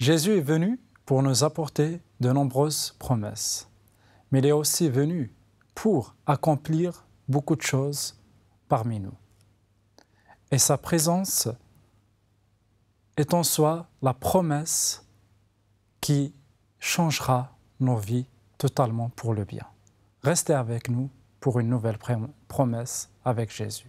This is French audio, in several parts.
Jésus est venu pour nous apporter de nombreuses promesses, mais il est aussi venu pour accomplir beaucoup de choses parmi nous. Et sa présence est en soi la promesse qui changera nos vies totalement pour le bien. Restez avec nous pour une nouvelle promesse avec Jésus.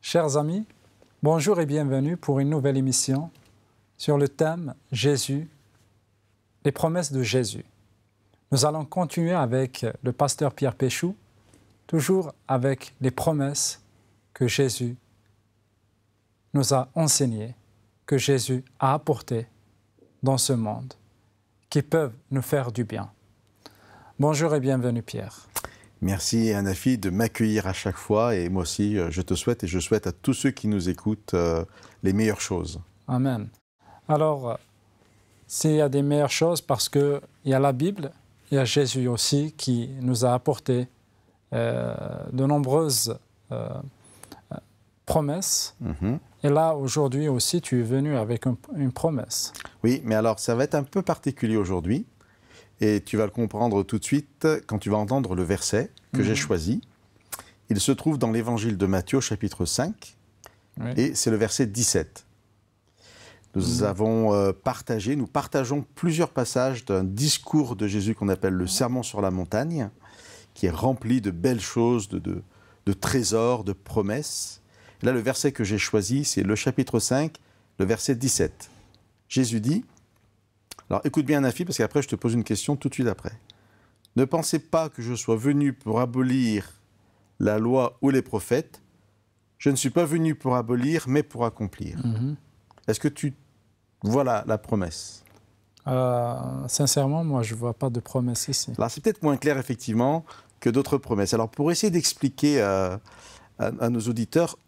Chers amis, bonjour et bienvenue pour une nouvelle émission sur le thème Jésus, les promesses de Jésus. Nous allons continuer avec le pasteur Pierre Péchou, toujours avec les promesses que Jésus nous a enseignées, que Jésus a apportées dans ce monde, qui peuvent nous faire du bien. Bonjour et bienvenue Pierre. Merci Anafi de m'accueillir à chaque fois et moi aussi je te souhaite et je souhaite à tous ceux qui nous écoutent les meilleures choses. Amen. Alors, s'il y a des meilleures choses, parce qu'il y a la Bible, il y a Jésus aussi qui nous a apporté de nombreuses promesses. Et là, aujourd'hui aussi, tu es venu avec une promesse. Oui, mais alors ça va être un peu particulier aujourd'hui. Et tu vas le comprendre tout de suite quand tu vas entendre le verset que j'ai choisi. Il se trouve dans l'évangile de Matthieu, chapitre 5, et c'est le verset 17. Nous partageons plusieurs passages d'un discours de Jésus qu'on appelle le Sermon sur la montagne, qui est rempli de belles choses, de trésors, de promesses. Et là, le verset que j'ai choisi, c'est le chapitre 5, le verset 17. Jésus dit... Alors écoute bien Nafi, parce qu'après je te pose une question tout de suite après. Ne pensez pas que je sois venu pour abolir la loi ou les prophètes. Je ne suis pas venu pour abolir, mais pour accomplir. Est-ce que tu vois la promesse? Sincèrement, moi je ne vois pas de promesse ici. Alors c'est peut-être moins clair effectivement que d'autres promesses. Alors pour essayer d'expliquer à nos auditeurs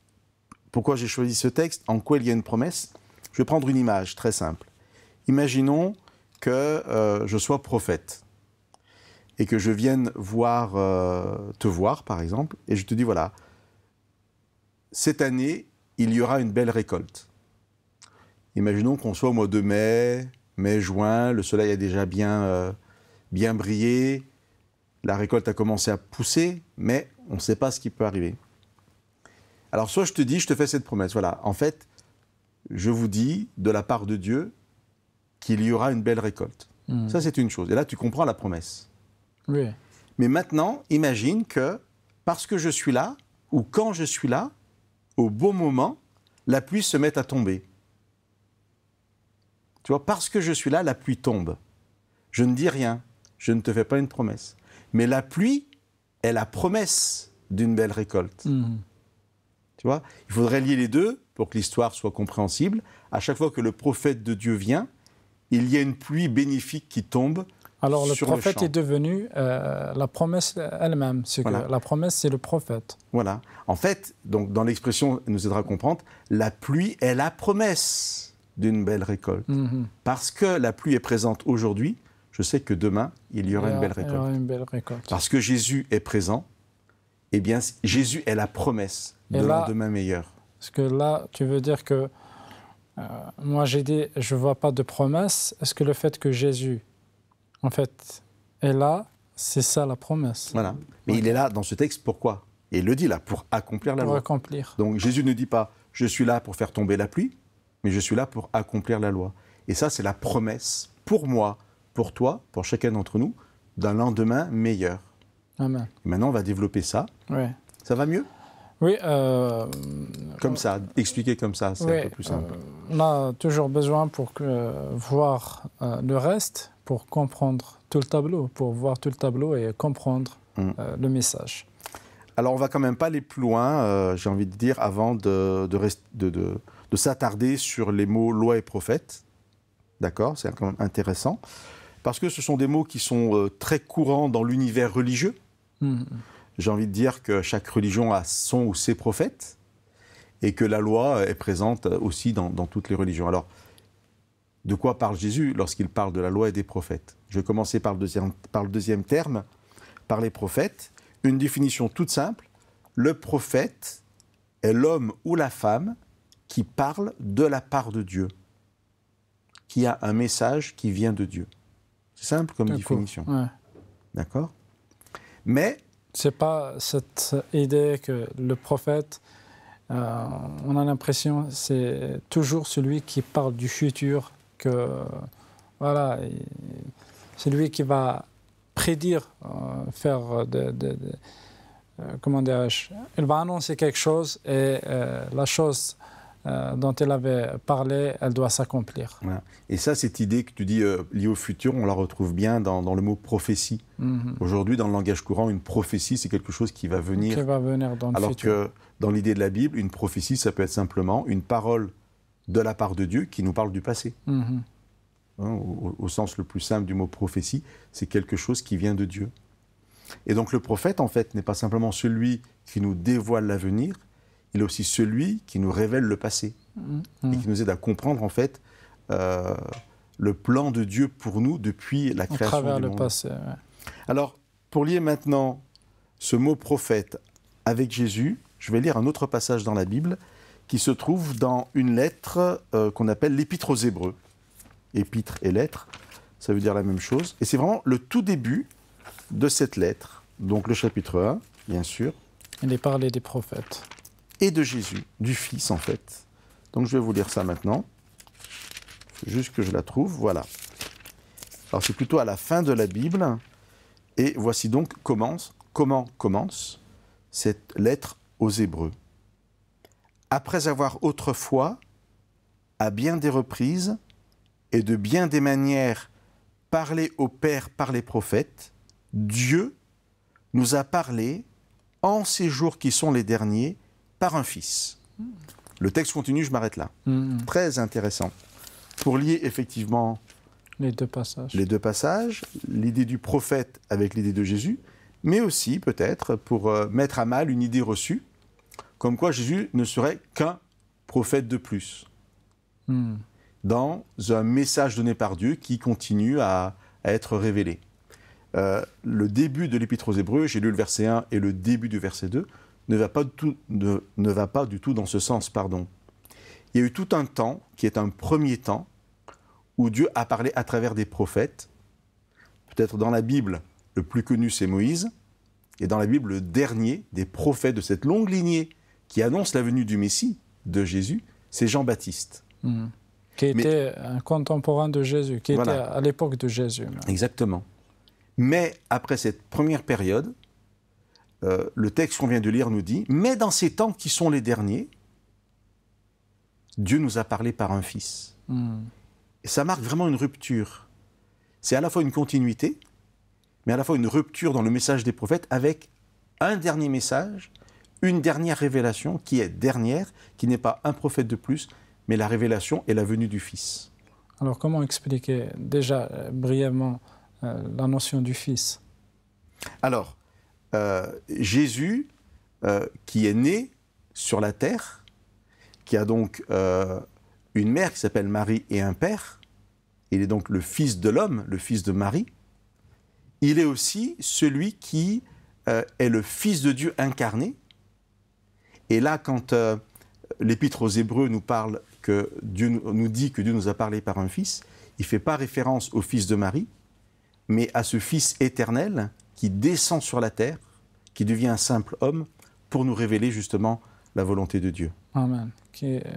pourquoi j'ai choisi ce texte, en quoi il y a une promesse, je vais prendre une image très simple. Imaginons que je sois prophète et que je vienne te voir, par exemple, et je te dis, voilà, cette année, il y aura une belle récolte. Imaginons qu'on soit au mois de mai, juin, le soleil a déjà bien brillé, la récolte a commencé à pousser, mais on ne sait pas ce qui peut arriver. Alors, soit je te fais cette promesse, voilà, en fait, je vous dis, de la part de Dieu, qu'il y aura une belle récolte. Ça, c'est une chose. Et là, tu comprends la promesse. Oui. Mais maintenant, imagine que, parce que je suis là, ou quand je suis là, au bon moment, la pluie se met à tomber. Tu vois, parce que je suis là, la pluie tombe. Je ne dis rien, je ne te fais pas une promesse. Mais la pluie est la promesse d'une belle récolte. Tu vois, il faudrait lier les deux pour que l'histoire soit compréhensible. À chaque fois que le prophète de Dieu vient, il y a une pluie bénéfique qui tombe. Alors le sur prophète le champ. est devenu la promesse elle-même. Voilà. La promesse, c'est le prophète. Voilà. En fait, donc, dans l'expression, elle nous aidera à comprendre, la pluie est la promesse d'une belle récolte. Parce que la pluie est présente aujourd'hui, je sais que demain, il y aura une belle récolte. Il y aura une belle récolte. Parce que Jésus est présent, eh bien, Jésus est la promesse de lendemain meilleur. Parce que là, tu veux dire que moi, j'ai dit, je ne vois pas de promesse. Est-ce que le fait que Jésus, en fait, est là, c'est ça la promesse? Voilà. Mais il est là dans ce texte, pourquoi? Et il le dit là, pour accomplir la loi. Pour accomplir. Donc Jésus ne dit pas, je suis là pour faire tomber la pluie, mais je suis là pour accomplir la loi. Et ça, c'est la promesse, pour moi, pour toi, pour chacun d'entre nous, d'un lendemain meilleur. Amen. Et maintenant, on va développer ça. Oui. Ça va mieux? Oui. Comme ça, expliquer comme ça, c'est un peu plus simple. On a toujours besoin pour voir le reste, pour comprendre tout le tableau, pour voir tout le tableau et comprendre le message. Alors, on ne va quand même pas aller plus loin, j'ai envie de dire, avant de s'attarder sur les mots loi et prophète. D'accord? C'est quand même intéressant. Parce que ce sont des mots qui sont très courants dans l'univers religieux. J'ai envie de dire que chaque religion a son ou ses prophètes, et que la loi est présente aussi dans toutes les religions. Alors, de quoi parle Jésus lorsqu'il parle de la loi et des prophètes? Je vais commencer par le deuxième terme, par les prophètes. Une définition toute simple: le prophète est l'homme ou la femme qui parle de la part de Dieu, qui a un message qui vient de Dieu. C'est simple comme définition. Ouais. D'accord? Mais c'est pas cette idée que le prophète, on a l'impression c'est toujours celui qui parle du futur, que voilà, c'est lui qui va prédire, faire comment dirais-je, il va annoncer quelque chose et la chose dont il avait parlé, elle doit s'accomplir. Voilà. Et ça, cette idée que tu dis liée au futur, on la retrouve bien dans le mot prophétie. Aujourd'hui, dans le langage courant, une prophétie, c'est quelque chose qui va venir dans le alors futur. que dans l'idée de la Bible, une prophétie, ça peut être simplement une parole de la part de Dieu qui nous parle du passé. Au sens le plus simple du mot prophétie, c'est quelque chose qui vient de Dieu. Et donc le prophète, en fait, n'est pas simplement celui qui nous dévoile l'avenir, il est aussi celui qui nous révèle le passé et qui nous aide à comprendre, en fait, le plan de Dieu pour nous depuis la création du monde. À travers le passé, ouais. Alors, pour lier maintenant ce mot prophète avec Jésus, je vais lire un autre passage dans la Bible qui se trouve dans une lettre qu'on appelle l'Épître aux Hébreux. Épître et lettre, ça veut dire la même chose. Et c'est vraiment le tout début de cette lettre, donc le chapitre 1, bien sûr. Il est parlé des prophètes. Et de Jésus, du Fils en fait. Donc je vais vous lire ça maintenant. Il faut juste que je la trouve, voilà. Alors c'est plutôt à la fin de la Bible. Et voici donc comment commence cette lettre aux Hébreux. Après avoir autrefois, à bien des reprises et de bien des manières, parlé au Père par les prophètes, Dieu nous a parlé en ces jours qui sont les derniers, par un Fils. Le texte continue, je m'arrête là. Très intéressant. Pour lier effectivement les deux passages, l'idée du prophète avec l'idée de Jésus, mais aussi peut-être pour mettre à mal une idée reçue, comme quoi Jésus ne serait qu'un prophète de plus, dans un message donné par Dieu qui continue à être révélé. Le début de l'Épître aux Hébreux, j'ai lu le verset 1 et le début du verset 2, ne va pas du tout dans ce sens, pardon. Il y a eu tout un temps, qui est un premier temps, où Dieu a parlé à travers des prophètes. Peut-être dans la Bible, le plus connu, c'est Moïse, et dans la Bible, le dernier des prophètes de cette longue lignée qui annonce la venue du Messie, de Jésus, c'est Jean-Baptiste. Qui était un contemporain de Jésus, qui était à l'époque de Jésus. Exactement. Mais après cette première période, le texte qu'on vient de lire nous dit « Mais dans ces temps qui sont les derniers, Dieu nous a parlé par un Fils. Et ça marque vraiment une rupture. C'est à la fois une continuité, mais à la fois une rupture dans le message des prophètes avec un dernier message, une dernière révélation qui est dernière, qui n'est pas un prophète de plus, mais la révélation et la venue du Fils. Alors comment expliquer déjà brièvement la notion du Fils? Alors, Jésus, qui est né sur la terre, qui a donc une mère qui s'appelle Marie et un père, il est donc le Fils de l'homme, le Fils de Marie, il est aussi celui qui est le Fils de Dieu incarné. Et là, quand l'Épître aux Hébreux nous parle que Dieu nous dit que Dieu nous a parlé par un Fils, il ne fait pas référence au Fils de Marie, mais à ce Fils éternel qui descend sur la terre, qui devient un simple homme pour nous révéler justement la volonté de Dieu. Amen.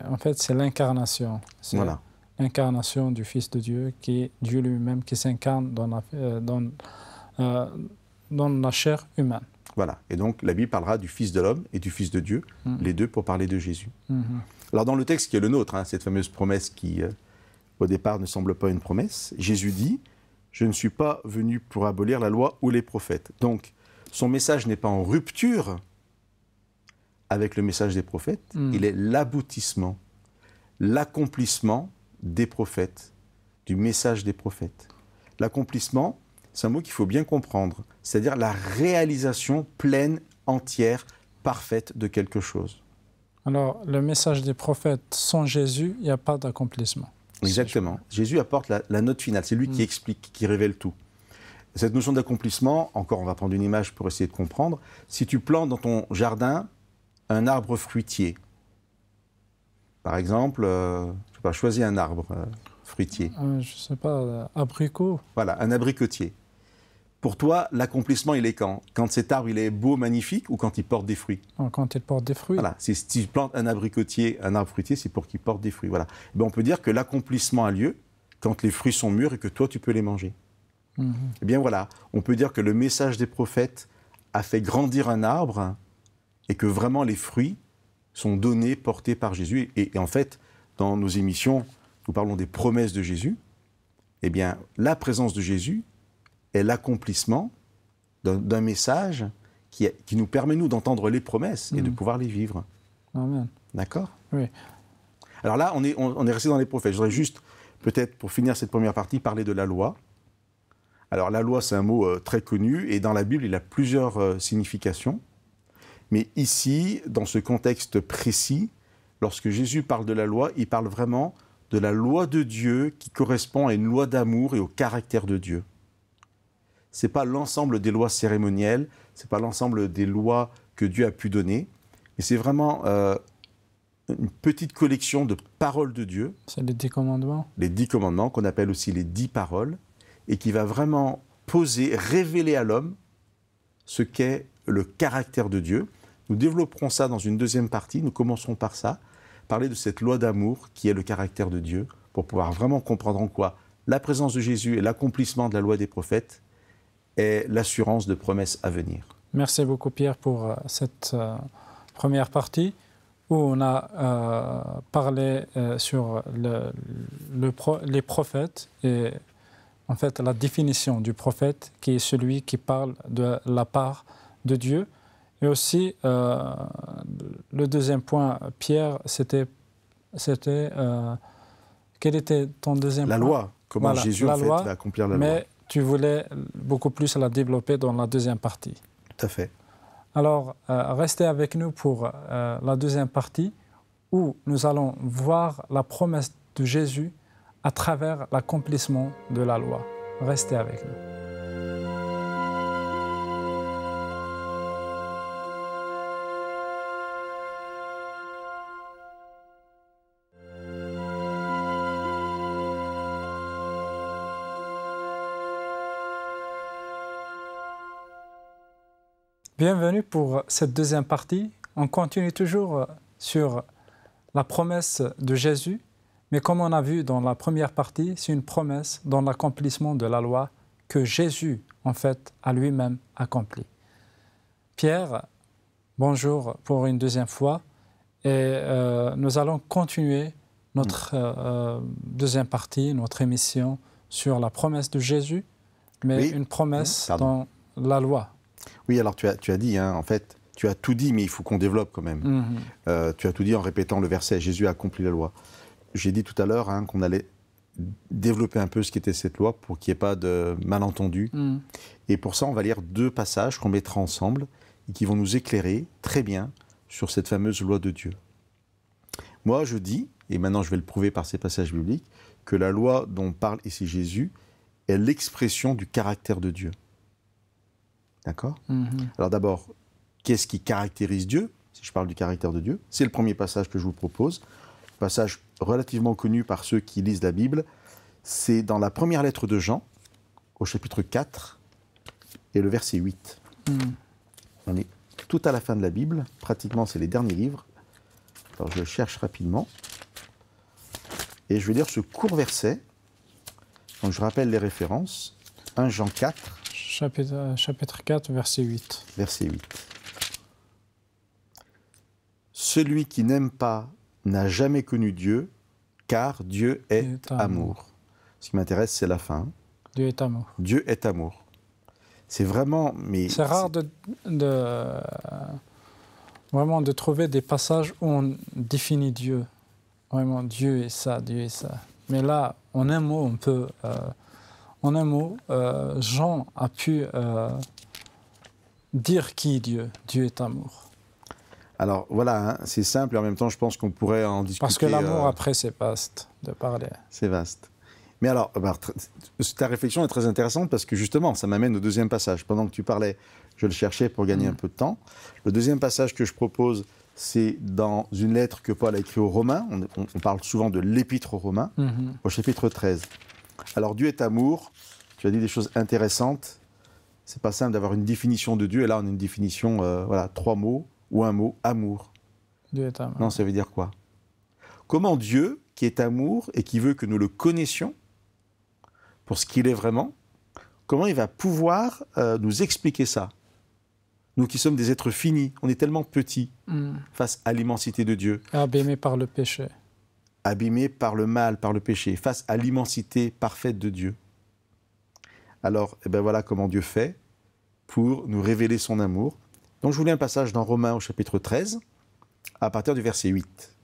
En fait, c'est l'incarnation. C'est voilà. L'incarnation du Fils de Dieu, qui est Dieu lui-même, qui s'incarne dans la chair humaine. Voilà. Et donc, la Bible parlera du Fils de l'homme et du Fils de Dieu, les deux pour parler de Jésus. Alors, dans le texte qui est le nôtre, cette fameuse promesse qui, au départ, ne semble pas une promesse, Jésus dit « Je ne suis pas venu pour abolir la loi ou les prophètes. » Donc, son message n'est pas en rupture avec le message des prophètes, il est l'aboutissement, l'accomplissement des prophètes, du message des prophètes. L'accomplissement, c'est un mot qu'il faut bien comprendre, c'est-à-dire la réalisation pleine, entière, parfaite de quelque chose. Alors, le message des prophètes, sans Jésus, il n'y a pas d'accomplissement. Exactement. Jésus apporte la note finale, c'est lui qui explique, qui révèle tout. Cette notion d'accomplissement, encore on va prendre une image pour essayer de comprendre, si tu plantes dans ton jardin un arbre fruitier, par exemple, je sais pas, choisis un arbre fruitier. Je ne sais pas, abricot. Voilà, un abricotier. Pour toi, l'accomplissement, il est quand? Quand cet arbre, il est beau, magnifique, ou quand il porte des fruits? Quand il porte des fruits. Voilà, si tu plantes un abricotier, un arbre fruitier, c'est pour qu'il porte des fruits. Voilà. Et bien, on peut dire que l'accomplissement a lieu quand les fruits sont mûrs et que toi, tu peux les manger. Eh bien voilà, on peut dire que le message des prophètes a fait grandir un arbre et que vraiment les fruits sont donnés, portés par Jésus. Et en fait, dans nos émissions, nous parlons des promesses de Jésus. Eh bien, la présence de Jésus est l'accomplissement d'un message qui nous permet, nous, d'entendre les promesses et de pouvoir les vivre. Amen. D'accord? Oui. Alors là, on est resté dans les prophètes. Je voudrais juste, peut-être, pour finir cette première partie, parler de la loi. Alors la loi, c'est un mot très connu, et dans la Bible, il a plusieurs significations. Mais ici, dans ce contexte précis, lorsque Jésus parle de la loi, il parle vraiment de la loi de Dieu qui correspond à une loi d'amour et au caractère de Dieu. Ce n'est pas l'ensemble des lois cérémonielles, ce n'est pas l'ensemble des lois que Dieu a pu donner, mais c'est vraiment une petite collection de paroles de Dieu. C'est les 10 commandements. Les 10 commandements, qu'on appelle aussi les 10 paroles, et qui va vraiment poser, révéler à l'homme ce qu'est le caractère de Dieu. Nous développerons ça dans une deuxième partie, nous commencerons par ça, parler de cette loi d'amour qui est le caractère de Dieu, pour pouvoir vraiment comprendre en quoi la présence de Jésus et l'accomplissement de la loi des prophètes est l'assurance de promesses à venir. Merci beaucoup Pierre pour cette première partie où on a parlé sur les prophètes et en fait la définition du prophète qui est celui qui parle de la part de Dieu. Et aussi, le deuxième point, Pierre, c'était quel était ton deuxième point? La loi, comment voilà, Jésus en fait va accomplir la loi. Mais tu voulais beaucoup plus la développer dans la deuxième partie. Tout à fait. Alors, restez avec nous pour la deuxième partie où nous allons voir la promesse de Jésus à travers l'accomplissement de la loi. Restez avec nous. Bienvenue pour cette deuxième partie. On continue toujours sur la promesse de Jésus, mais comme on a vu dans la première partie, c'est une promesse dans l'accomplissement de la loi que Jésus, en fait, a lui-même accompli. Pierre, bonjour pour une deuxième fois, et nous allons continuer notre deuxième partie, notre émission sur la promesse de Jésus, mais oui. Une promesse dans la loi. Oui, alors tu as dit, hein, en fait, tu as tout dit, mais il faut qu'on développe quand même. Tu as tout dit en répétant le verset « Jésus a accompli la loi ». J'ai dit tout à l'heure hein, qu'on allait développer un peu ce qu'était cette loi pour qu'il n'y ait pas de malentendus. Et pour ça, on va lire 2 passages qu'on mettra ensemble et qui vont nous éclairer très bien sur cette fameuse loi de Dieu. Moi, je dis, et maintenant je vais le prouver par ces passages bibliques, que la loi dont parle ici Jésus est l'expression du caractère de Dieu. D'accord ? Alors d'abord, qu'est-ce qui caractérise Dieu ? Si je parle du caractère de Dieu, c'est le premier passage que je vous propose. Passage relativement connu par ceux qui lisent la Bible. C'est dans la première lettre de Jean, au chapitre 4, et le verset 8. On est tout à la fin de la Bible, pratiquement c'est les derniers livres. Alors je le cherche rapidement. Et je vais lire ce court verset. Donc je rappelle les références. 1 Jean 4. Chapitre 4, verset 8. Verset 8. Celui qui n'aime pas n'a jamais connu Dieu, car Dieu est amour. Ce qui m'intéresse, c'est la fin. Dieu est amour. Dieu est amour. C'est vraiment... C'est rare vraiment de trouver des passages où on définit Dieu. Vraiment, Dieu est ça, Dieu est ça. Mais là, en un mot, En un mot, Jean a pu dire qui est Dieu. Dieu est amour. Alors voilà, hein, c'est simple et en même temps, je pense qu'on pourrait en discuter. Parce que l'amour, après, c'est vaste de parler. C'est vaste. Mais alors, ta réflexion est très intéressante parce que justement, ça m'amène au deuxième passage. Pendant que tu parlais, je le cherchais pour gagner un peu de temps. Le deuxième passage que je propose, c'est dans une lettre que Paul a écrite aux Romains. On parle souvent de l'épître aux Romains, au chapitre 13. Alors, Dieu est amour. Tu as dit des choses intéressantes. C'est pas simple d'avoir une définition de Dieu. Et là, on a une définition, voilà, 3 mots ou un mot, amour. Dieu est amour. Non, ça veut dire quoi? Comment Dieu, qui est amour et qui veut que nous le connaissions pour ce qu'il est vraiment, comment il va pouvoir nous expliquer ça? Nous qui sommes des êtres finis, on est tellement petits face à l'immensité de Dieu. Abîmés par le péché. Abîmés par le mal, par le péché, face à l'immensité parfaite de Dieu. Alors, eh ben voilà comment Dieu fait pour nous révéler son amour. Donc je vous lis un passage dans Romains au chapitre 13, à partir du verset 8.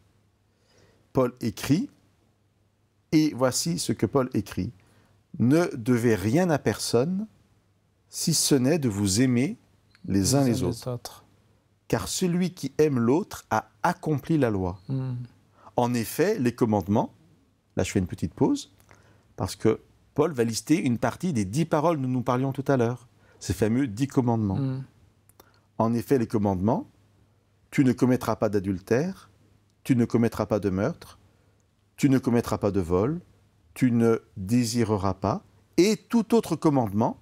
Paul écrit, et voici ce que Paul écrit. Ne devez rien à personne, si ce n'est de vous aimer les uns les autres. Car celui qui aime l'autre a accompli la loi. En effet, les commandements, là je fais une petite pause, parce que Paul va lister une partie des 10 paroles dont nous parlions tout à l'heure, ces fameux 10 commandements. En effet, les commandements, tu ne commettras pas d'adultère, tu ne commettras pas de meurtre, tu ne commettras pas de vol, tu ne désireras pas, et tout autre commandement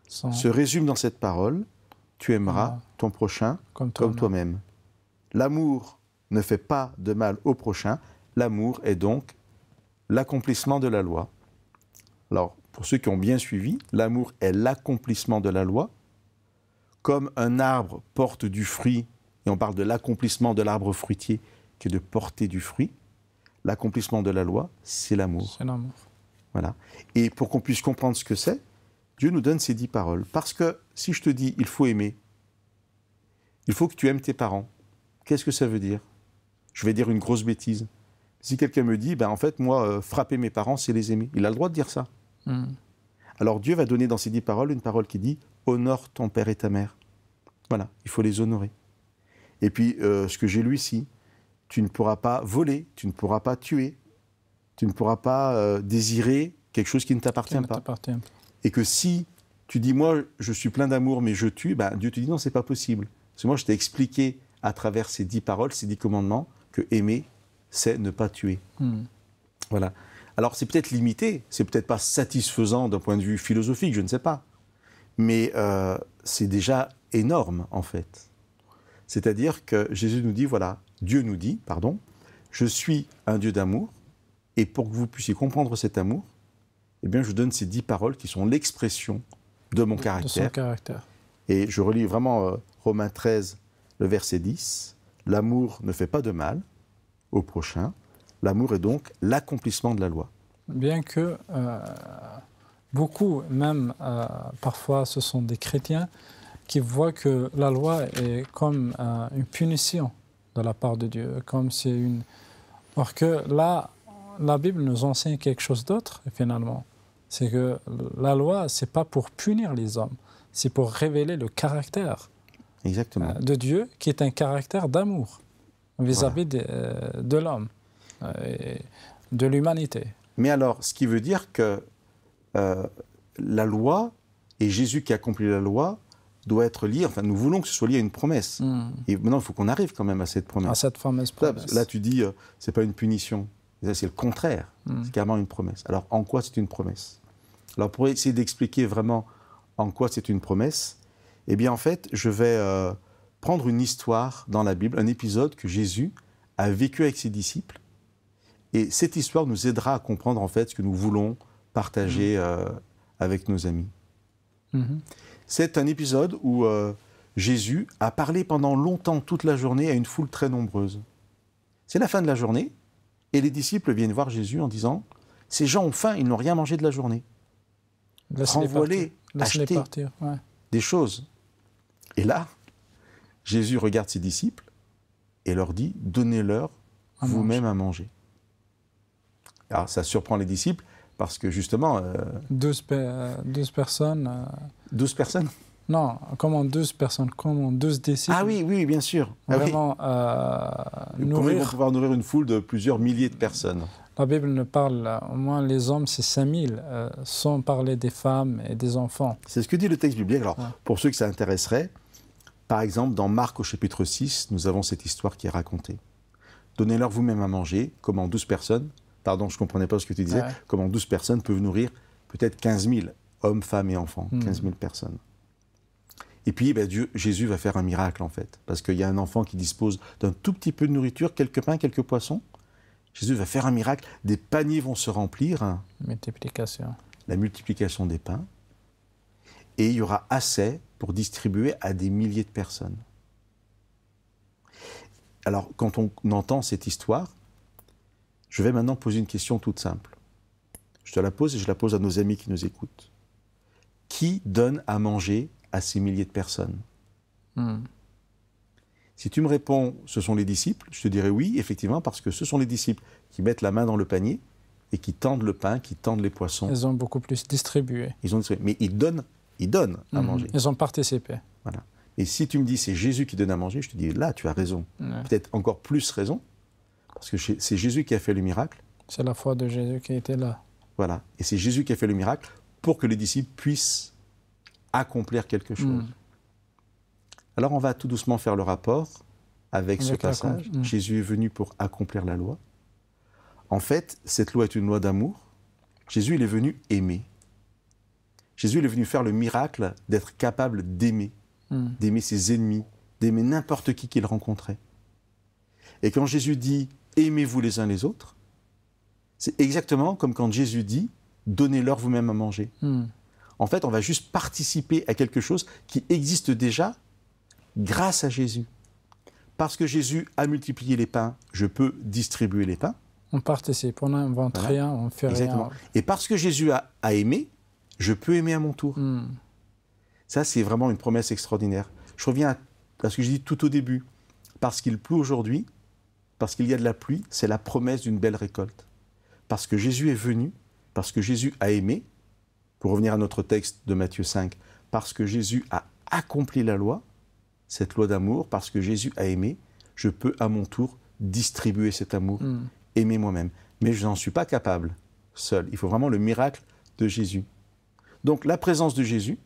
se résume dans cette parole, tu aimeras ton prochain comme toi-même. L'amour ne fait pas de mal au prochain, l'amour est donc l'accomplissement de la loi. Alors, pour ceux qui ont bien suivi, l'amour est l'accomplissement de la loi. Comme un arbre porte du fruit, et on parle de l'accomplissement de l'arbre fruitier, qui est de porter du fruit, l'accomplissement de la loi, c'est l'amour. C'est l'amour. Voilà. Et pour qu'on puisse comprendre ce que c'est, Dieu nous donne ces 10 paroles. Parce que si je te dis, il faut aimer, il faut que tu aimes tes parents, qu'est-ce que ça veut dire? Je vais dire une grosse bêtise. Si quelqu'un me dit, en fait, moi, frapper mes parents, c'est les aimer. Il a le droit de dire ça. Alors Dieu va donner dans ces 10 paroles une parole qui dit « Honore ton père et ta mère ». Voilà, il faut les honorer. Et puis, ce que j'ai lu ici, tu ne pourras pas voler, tu ne pourras pas tuer, tu ne pourras pas désirer quelque chose qui ne t'appartient pas. Et que si tu dis « Moi, je suis plein d'amour, mais je tue », Dieu te dit « Non, c'est pas possible ». Parce que moi, je t'ai expliqué à travers ces 10 paroles, ces 10 commandements, que aimer, c'est ne pas tuer. Voilà. Alors, c'est peut-être limité, c'est peut-être pas satisfaisant d'un point de vue philosophique, je ne sais pas. Mais c'est déjà énorme, en fait. C'est-à-dire que Jésus nous dit, voilà, Dieu nous dit, pardon, je suis un Dieu d'amour, et pour que vous puissiez comprendre cet amour, eh bien, je vous donne ces 10 paroles qui sont l'expression de mon caractère. De son caractère. Et je relis vraiment Romains 13, le verset 10. L'amour ne fait pas de mal au prochain. L'amour est donc l'accomplissement de la loi. Bien que beaucoup, même parfois ce sont des chrétiens, qui voient que la loi est comme une punition de la part de Dieu, comme c'est une... Or que là, la Bible nous enseigne quelque chose d'autre, finalement. C'est que la loi, c'est pas pour punir les hommes, c'est pour révéler le caractère de Dieu, qui est un caractère d'amour vis-à-vis de l'homme, de l'humanité. Mais alors, ce qui veut dire que la loi, et Jésus qui accomplit la loi, doit être lié, enfin nous voulons que ce soit lié à une promesse. Et maintenant, il faut qu'on arrive quand même à cette promesse. À cette fameuse promesse. Là, tu dis, c'est pas une punition. C'est le contraire. C'est carrément une promesse. Alors, en quoi c'est une promesse? Alors, pour essayer d'expliquer vraiment en quoi c'est une promesse, eh bien, en fait, je vais prendre une histoire dans la Bible, un épisode que Jésus a vécu avec ses disciples. Et cette histoire nous aidera à comprendre, en fait, ce que nous voulons partager avec nos amis. C'est un épisode où Jésus a parlé pendant longtemps, toute la journée, à une foule très nombreuse. C'est la fin de la journée, et les disciples viennent voir Jésus en disant « Ces gens ont faim, ils n'ont rien mangé de la journée. Renvoie-les, achetez des choses. » Et là, Jésus regarde ses disciples et leur dit « Donnez-leur vous-même à manger. » Alors ça surprend les disciples Parce que justement... 12 personnes. 12 personnes? Non, comment 12 personnes? Comment 12 disciples? Ah oui, oui, bien sûr. Vraiment, Comment ils vont pouvoir nourrir une foule de plusieurs milliers de personnes? La Bible ne parle, au moins les hommes, c'est 5000, sans parler des femmes et des enfants. C'est ce que dit le texte biblique. Alors, Ouais. pour ceux que ça intéresserait, par exemple, dans Marc au chapitre 6, nous avons cette histoire qui est racontée. Donnez-leur vous-même à manger, comment 12 personnes, pardon, je ne comprenais pas ce que tu disais, Ouais. comment 12 personnes peuvent nourrir peut-être 15 000 hommes, femmes et enfants, 15 000 personnes. Et puis, Jésus va faire un miracle, en fait, parce qu'il y a un enfant qui dispose d'un tout petit peu de nourriture, quelques pains, quelques poissons. Jésus va faire un miracle, des paniers vont se remplir, Multiplication. la multiplication des pains, et il y aura assez pour distribuer à des milliers de personnes. Alors, quand on entend cette histoire, je vais maintenant poser une question toute simple. Je te la pose et je la pose à nos amis qui nous écoutent. Qui donne à manger à ces milliers de personnes? Si tu me réponds, ce sont les disciples, je te dirais oui, effectivement, parce que ce sont les disciples qui mettent la main dans le panier et qui tendent le pain, qui tendent les poissons. Ils ont beaucoup plus distribué. Mais ils donnent à manger. Ils ont participé. Voilà. Et si tu me dis c'est Jésus qui donne à manger, je te dis là, tu as raison. Ouais. Peut-être encore plus raison, parce que c'est Jésus qui a fait le miracle. C'est la foi de Jésus qui était là. Voilà. Et c'est Jésus qui a fait le miracle pour que les disciples puissent accomplir quelque chose. Alors on va tout doucement faire le rapport avec ce passage. Jésus est venu pour accomplir la loi. En fait, cette loi est une loi d'amour. Jésus, il est venu aimer. Jésus, il est venu faire le miracle d'être capable d'aimer, d'aimer ses ennemis, d'aimer n'importe qui qu'il rencontrait. Et quand Jésus dit « aimez-vous les uns les autres », c'est exactement comme quand Jésus dit « donnez-leur vous-même à manger ». En fait, on va juste participer à quelque chose qui existe déjà grâce à Jésus. Parce que Jésus a multiplié les pains, je peux distribuer les pains. On participe, on n'invente rien, on fait Exactement. rien. Et parce que Jésus a aimé, je peux aimer à mon tour. Ça, c'est vraiment une promesse extraordinaire. Je reviens à ce que j'ai dit tout au début. Parce qu'il pleut aujourd'hui, parce qu'il y a de la pluie, c'est la promesse d'une belle récolte. Parce que Jésus est venu, parce que Jésus a aimé, pour revenir à notre texte de Matthieu 5, parce que Jésus a accompli la loi, cette loi d'amour, parce que Jésus a aimé, je peux à mon tour distribuer cet amour, aimer moi-même. Mais je n'en suis pas capable seul. Il faut vraiment le miracle de Jésus. Donc la présence de Jésus,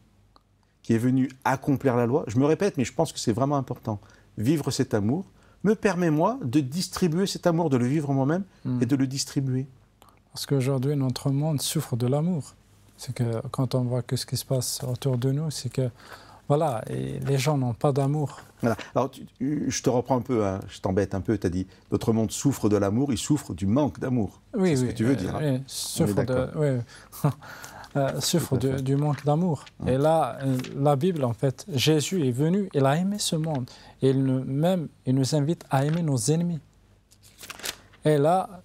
qui est venu accomplir la loi, je me répète, mais je pense que c'est vraiment important. Vivre cet amour me permet, moi, de distribuer cet amour, de le vivre moi-même et de le distribuer. Parce qu'aujourd'hui, notre monde souffre de l'amour. C'est que quand on voit que ce qui se passe autour de nous, c'est que voilà, et les gens n'ont pas d'amour. Voilà. Alors, je te reprends un peu, hein, je t'embête un peu, tu as dit, notre monde souffre de l'amour, il souffre du manque d'amour. Oui, c'est ce que tu veux dire. Oui, souffre du manque d'amour. Et là, la Bible, en fait, Jésus est venu, il a aimé ce monde. Et il nous invite à aimer nos ennemis. Et là,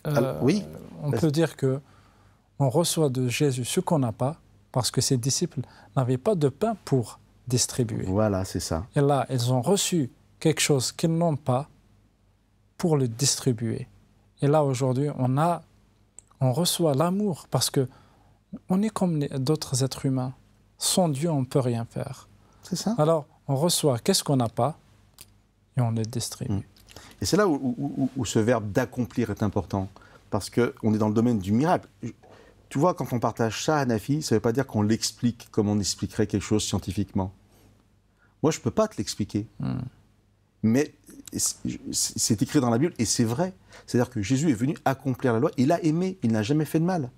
on peut dire qu'on reçoit de Jésus ce qu'on n'a pas, parce que ses disciples n'avaient pas de pain pour distribuer. Voilà, c'est ça. Et là, ils ont reçu quelque chose qu'ils n'ont pas pour le distribuer. Et là, aujourd'hui, on reçoit l'amour parce que on est comme d'autres êtres humains. Sans Dieu, on ne peut rien faire. C'est ça. Alors, on reçoit qu'est-ce qu'on n'a pas et on le distribue. Et c'est là où ce verbe d'accomplir est important. Parce qu'on est dans le domaine du miracle. Tu vois, quand on partage ça à Nafi, ça ne veut pas dire qu'on l'explique comme on expliquerait quelque chose scientifiquement. Moi, je ne peux pas te l'expliquer. Mais c'est écrit dans la Bible et c'est vrai. C'est-à-dire que Jésus est venu accomplir la loi. Il a aimé, il n'a jamais fait de mal.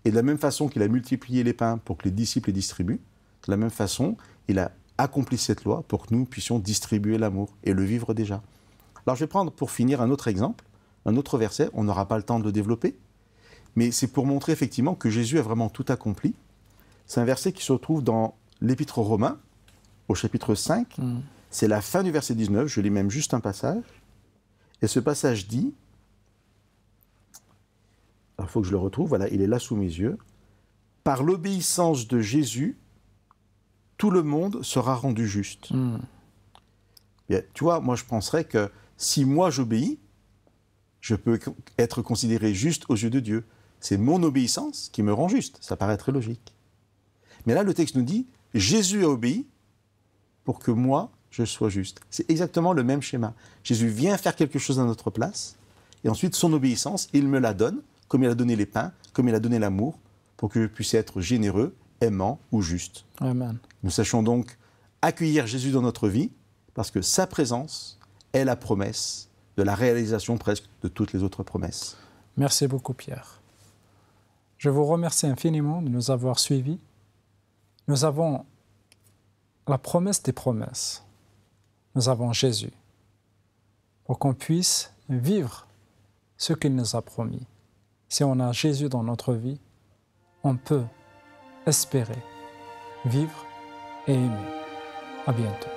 Et de la même façon qu'il a multiplié les pains pour que les disciples les distribuent, de la même façon, il a accompli cette loi pour que nous puissions distribuer l'amour et le vivre déjà. Alors je vais prendre pour finir un autre exemple, un autre verset. On n'aura pas le temps de le développer. Mais c'est pour montrer effectivement que Jésus a vraiment tout accompli. C'est un verset qui se retrouve dans l'Épître aux Romains, au chapitre 5. C'est la fin du verset 19, je lis même juste un passage. Et ce passage dit, alors il faut que je le retrouve, voilà, il est là sous mes yeux. « Par l'obéissance de Jésus, tout le monde sera rendu juste. Bien, tu vois, moi je penserais que si moi j'obéis, je peux être considéré juste aux yeux de Dieu. c'est mon obéissance qui me rend juste. Ça paraît très logique. Mais là, le texte nous dit, Jésus a obéi pour que moi, je sois juste. C'est exactement le même schéma. Jésus vient faire quelque chose à notre place, et ensuite, son obéissance, il me la donne, comme il a donné les pains, comme il a donné l'amour, pour que je puisse être généreux, aimant ou juste. Amen. Nous sachons donc accueillir Jésus dans notre vie, parce que sa présence est la promesse de la réalisation presque de toutes les autres promesses. Merci beaucoup, Pierre. Je vous remercie infiniment de nous avoir suivis. Nous avons la promesse des promesses. Nous avons Jésus pour qu'on puisse vivre ce qu'il nous a promis. Si on a Jésus dans notre vie, on peut espérer, vivre et aimer. À bientôt.